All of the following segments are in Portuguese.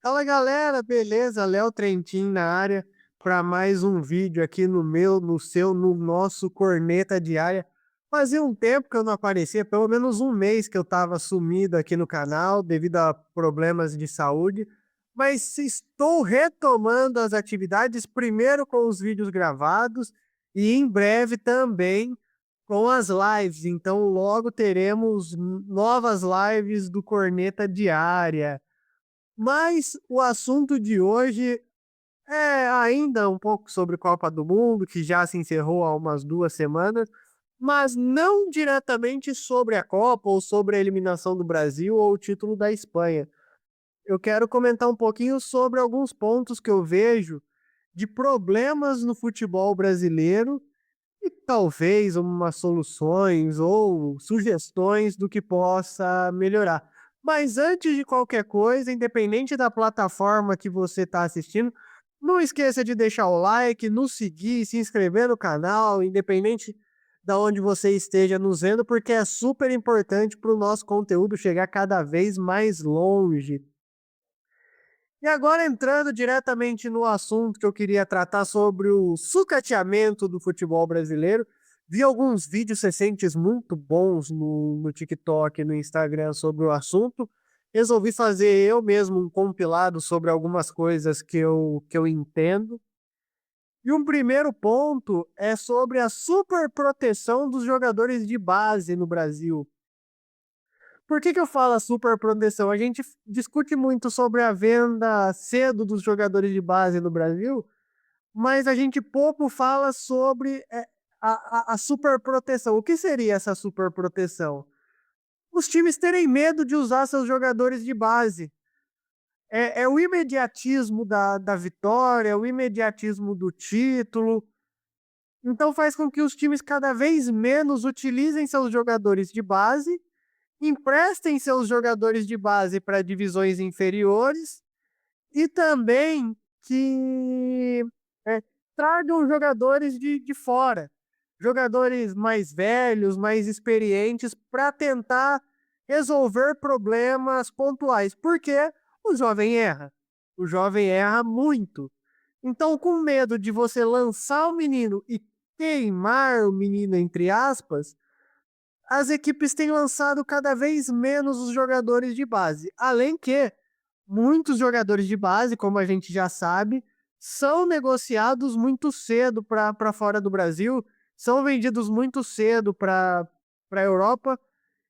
Fala galera, beleza? Léo Trentin na área para mais um vídeo aqui no meu, no seu, no nosso Corneta Diária. Fazia um tempo que eu não aparecia, pelo menos um mês que eu estava sumido aqui no canal devido a problemas de saúde, mas estou retomando as atividades, primeiro com os vídeos gravados e em breve também com as lives. Então logo teremos novas lives do Corneta Diária. Mas o assunto de hoje é ainda um pouco sobre Copa do Mundo, que já se encerrou há umas 2 semanas, mas não diretamente sobre a Copa ou sobre a eliminação do Brasil ou o título da Espanha. Eu quero comentar um pouquinho sobre alguns pontos que eu vejo de problemas no futebol brasileiro e talvez umas soluções ou sugestões do que possa melhorar. Mas antes de qualquer coisa, independente da plataforma que você está assistindo, não esqueça de deixar o like, nos seguir, se inscrever no canal, independente da onde você esteja nos vendo, porque é super importante para o nosso conteúdo chegar cada vez mais longe. E agora entrando diretamente no assunto que eu queria tratar sobre o sucateamento do futebol brasileiro, vi alguns vídeos recentes muito bons no TikTok e no Instagram sobre o assunto. Resolvi fazer eu mesmo um compilado sobre algumas coisas que eu entendo. E um primeiro ponto é sobre a superproteção dos jogadores de base no Brasil. Por que eu falo a superproteção? A gente discute muito sobre a venda cedo dos jogadores de base no Brasil, mas a gente pouco fala sobre a superproteção. O que seria essa superproteção? Os times terem medo de usar seus jogadores de base. É o imediatismo da vitória, é o imediatismo do título. Então faz com que os times cada vez menos utilizem seus jogadores de base, emprestem seus jogadores de base para divisões inferiores e também que é, tragam jogadores de fora, jogadores mais velhos, mais experientes, para tentar resolver problemas pontuais, porque o jovem erra. O jovem erra muito. Então, com medo de você lançar o menino e queimar o menino, entre aspas, as equipes têm lançado cada vez menos os jogadores de base. Além que muitos jogadores de base, como a gente já sabe, são negociados muito cedo para fora do Brasil, são vendidos muito cedo para a Europa,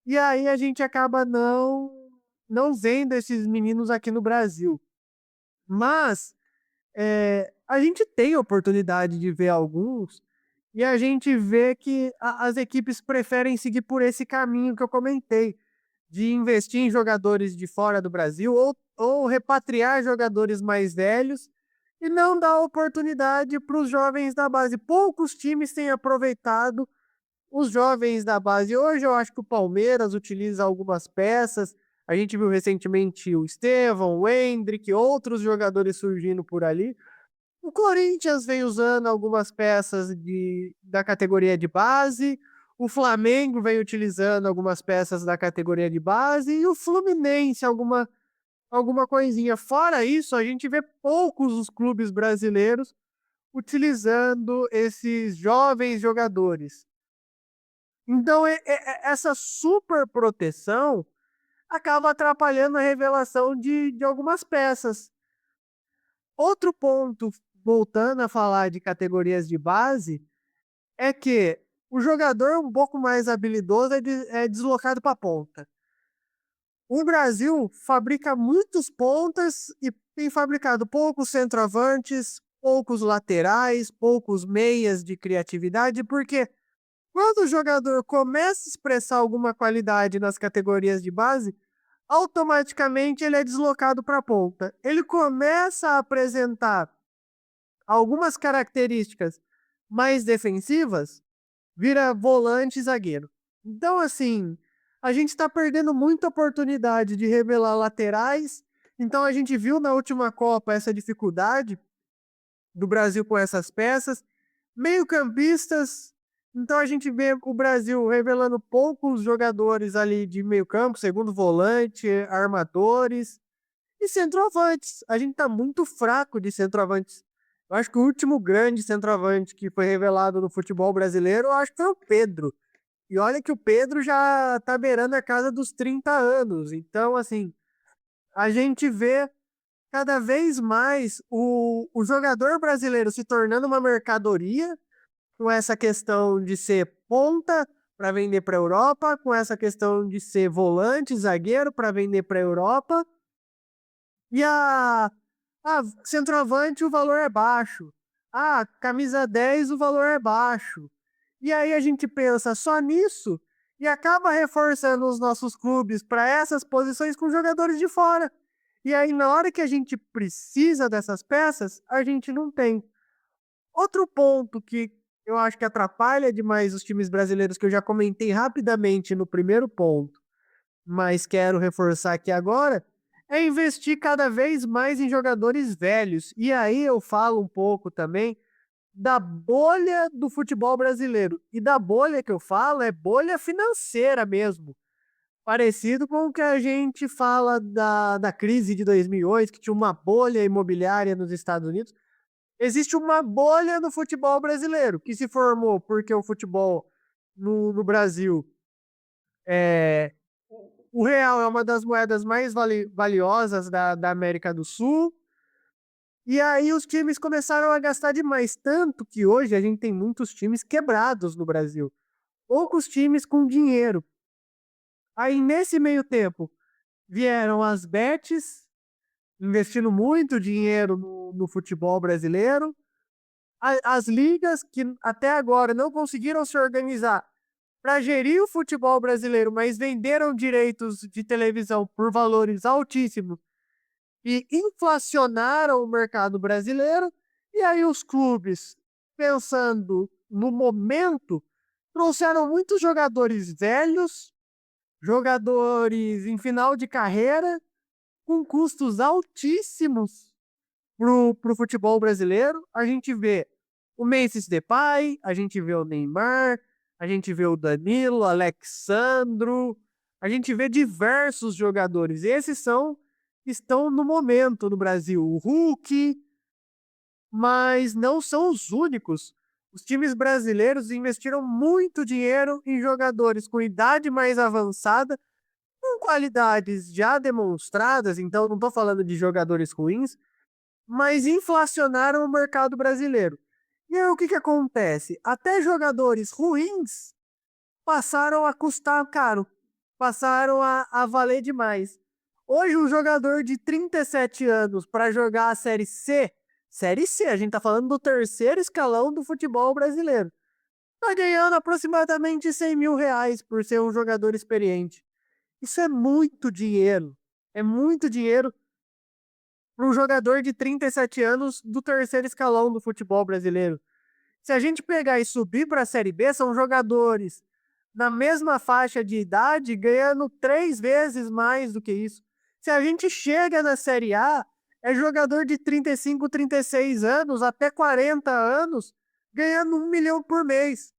e aí a gente acaba não vendo esses meninos aqui no Brasil. Mas a gente tem oportunidade de ver alguns, e a gente vê que as equipes preferem seguir por esse caminho que eu comentei, de investir em jogadores de fora do Brasil ou repatriar jogadores mais velhos e não dar oportunidade para os jovens da base. Poucos times têm aproveitado os jovens da base. Hoje eu acho que o Palmeiras utiliza algumas peças. A gente viu recentemente o Estevão, o Endrick, outros jogadores surgindo por ali. O Corinthians vem usando algumas peças da categoria de base, o Flamengo vem utilizando algumas peças da categoria de base e o Fluminense alguma coisinha. Fora isso, a gente vê poucos os clubes brasileiros utilizando esses jovens jogadores. Então, essa super proteção acaba atrapalhando a revelação de algumas peças. Outro ponto, voltando a falar de categorias de base, é que o jogador um pouco mais habilidoso é deslocado para a ponta. O Brasil fabrica muitos pontas e tem fabricado poucos centroavantes, poucos laterais, poucos meias de criatividade, porque quando o jogador começa a expressar alguma qualidade nas categorias de base, automaticamente ele é deslocado para a ponta. Ele começa a apresentar algumas características mais defensivas, vira volante e zagueiro. Então, assim, a gente está perdendo muita oportunidade de revelar laterais. Então, a gente viu na última Copa essa dificuldade do Brasil com essas peças. Meio-campistas. Então, a gente vê o Brasil revelando poucos jogadores ali de meio-campo, segundo volante, armadores. E centroavantes, a gente tá muito fraco de centroavantes. Eu acho que o último grande centroavante que foi revelado no futebol brasileiro, eu acho que foi o Pedro. E olha que o Pedro já tá beirando a casa dos 30 anos. Então, assim, a gente vê cada vez mais o jogador brasileiro se tornando uma mercadoria, com essa questão de ser ponta para vender para a Europa, com essa questão de ser volante, zagueiro para vender para a Europa, e a centroavante o valor é baixo. Ah, camisa 10 o valor é baixo. E aí a gente pensa só nisso e acaba reforçando os nossos clubes para essas posições com jogadores de fora. E aí, na hora que a gente precisa dessas peças, a gente não tem. Outro ponto que eu acho que atrapalha demais os times brasileiros, que eu já comentei rapidamente no primeiro ponto, mas quero reforçar aqui agora, é investir cada vez mais em jogadores velhos. E aí eu falo um pouco também da bolha do futebol brasileiro. E da bolha que eu falo é bolha financeira mesmo. Parecido com o que a gente fala da crise de 2008, que tinha uma bolha imobiliária nos Estados Unidos. Existe uma bolha no futebol brasileiro, que se formou porque o futebol no Brasil é. O real é uma das moedas mais valiosas da América do Sul. E aí os times começaram a gastar demais, tanto que hoje a gente tem muitos times quebrados no Brasil. Poucos times com dinheiro. Aí nesse meio tempo vieram as bets, investindo muito dinheiro no futebol brasileiro. As ligas que até agora não conseguiram se organizar para gerir o futebol brasileiro, mas venderam direitos de televisão por valores altíssimos e inflacionaram o mercado brasileiro. E aí os clubes, pensando no momento, trouxeram muitos jogadores velhos, jogadores em final de carreira, com custos altíssimos pro futebol brasileiro. A gente vê o Memphis Depay, a gente vê o Neymar, a gente vê o Danilo, Alexandro, a gente vê diversos jogadores. Esses estão no momento no Brasil. O Hulk, mas não são os únicos. Os times brasileiros investiram muito dinheiro em jogadores com idade mais avançada, com qualidades já demonstradas, então não estou falando de jogadores ruins, mas inflacionaram o mercado brasileiro. E aí o que acontece? Até jogadores ruins passaram a custar caro, passaram a valer demais. Hoje, um jogador de 37 anos para jogar a Série C, a gente tá falando do terceiro escalão do futebol brasileiro, tá ganhando aproximadamente R$ 100.000 por ser um jogador experiente. Isso é muito dinheiro. É muito dinheiro para um jogador de 37 anos do terceiro escalão do futebol brasileiro. Se a gente pegar e subir para a Série B, são jogadores na mesma faixa de idade ganhando 3 vezes mais do que isso. Se a gente chega na Série A, é jogador de 35, 36 anos, até 40 anos, ganhando 1 milhão por mês.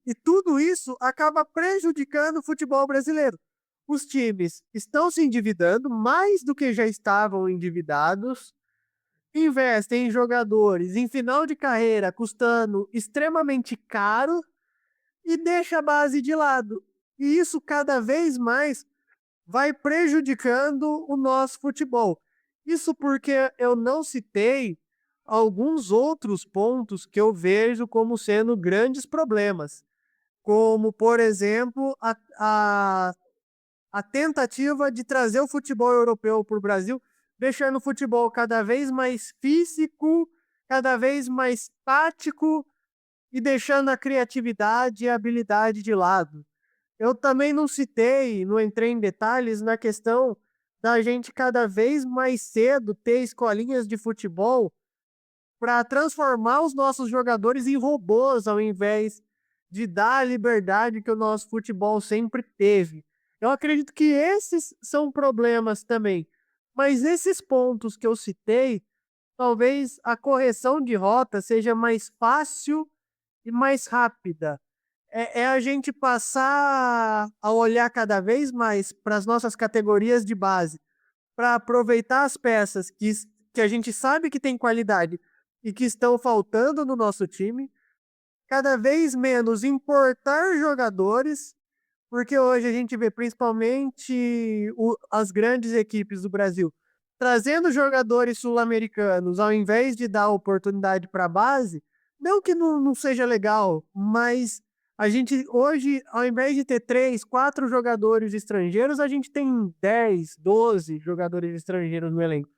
E tudo isso acaba prejudicando o futebol brasileiro. Os times estão se endividando mais do que já estavam endividados, investem em jogadores em final de carreira custando extremamente caro e deixa a base de lado. E isso cada vez mais vai prejudicando o nosso futebol. Isso porque eu não citei alguns outros pontos que eu vejo como sendo grandes problemas, como, por exemplo, a tentativa de trazer o futebol europeu para o Brasil, deixando o futebol cada vez mais físico, cada vez mais tático e deixando a criatividade e a habilidade de lado. Eu também não citei, não entrei em detalhes na questão da gente cada vez mais cedo ter escolinhas de futebol para transformar os nossos jogadores em robôs, ao invés de dar a liberdade que o nosso futebol sempre teve. Eu acredito que esses são problemas também. Mas esses pontos que eu citei, talvez a correção de rota seja mais fácil e mais rápida. É a gente passar a olhar cada vez mais para as nossas categorias de base, para aproveitar as peças que a gente sabe que tem qualidade e que estão faltando no nosso time, cada vez menos importar jogadores, porque hoje a gente vê principalmente as grandes equipes do Brasil trazendo jogadores sul-americanos ao invés de dar oportunidade para a base, não que não seja legal, mas a gente hoje, ao invés de ter 3, 4 jogadores estrangeiros, a gente tem 10, 12 jogadores estrangeiros no elenco.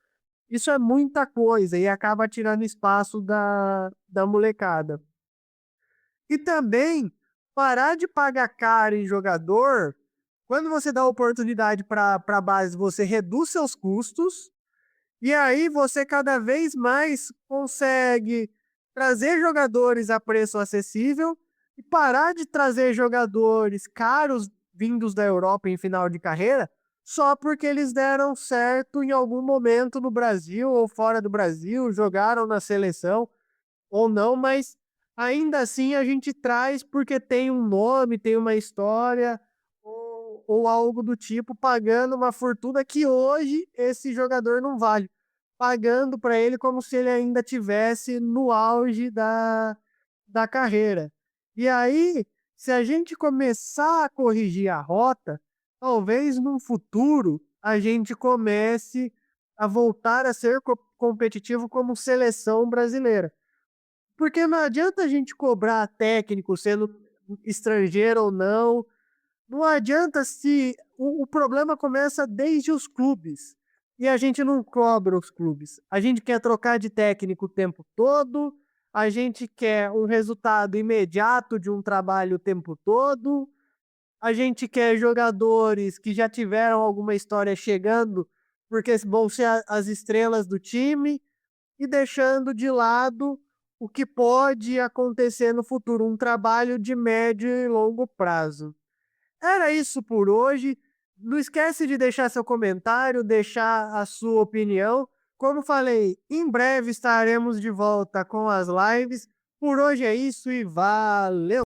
Isso é muita coisa e acaba tirando espaço da molecada. E também parar de pagar caro em jogador. Quando você dá oportunidade para a base, você reduz seus custos e aí você cada vez mais consegue trazer jogadores a preço acessível e parar de trazer jogadores caros vindos da Europa em final de carreira só porque eles deram certo em algum momento no Brasil ou fora do Brasil, jogaram na seleção ou não, mas ainda assim a gente traz porque tem um nome, tem uma história ou algo do tipo, pagando uma fortuna que hoje esse jogador não vale. Pagando para ele como se ele ainda tivesse no auge da carreira. E aí, se a gente começar a corrigir a rota, talvez no futuro a gente comece a voltar a ser competitivo como seleção brasileira. Porque não adianta a gente cobrar técnico sendo estrangeiro ou não. Não adianta se o problema começa desde os clubes. E a gente não cobra os clubes. A gente quer trocar de técnico o tempo todo, a gente quer um resultado imediato de um trabalho o tempo todo, a gente quer jogadores que já tiveram alguma história chegando, porque vão ser as estrelas do time, e deixando de lado o que pode acontecer no futuro, um trabalho de médio e longo prazo. Era isso por hoje. Não esquece de deixar seu comentário, deixar a sua opinião. Como falei, em breve estaremos de volta com as lives. Por hoje é isso e valeu!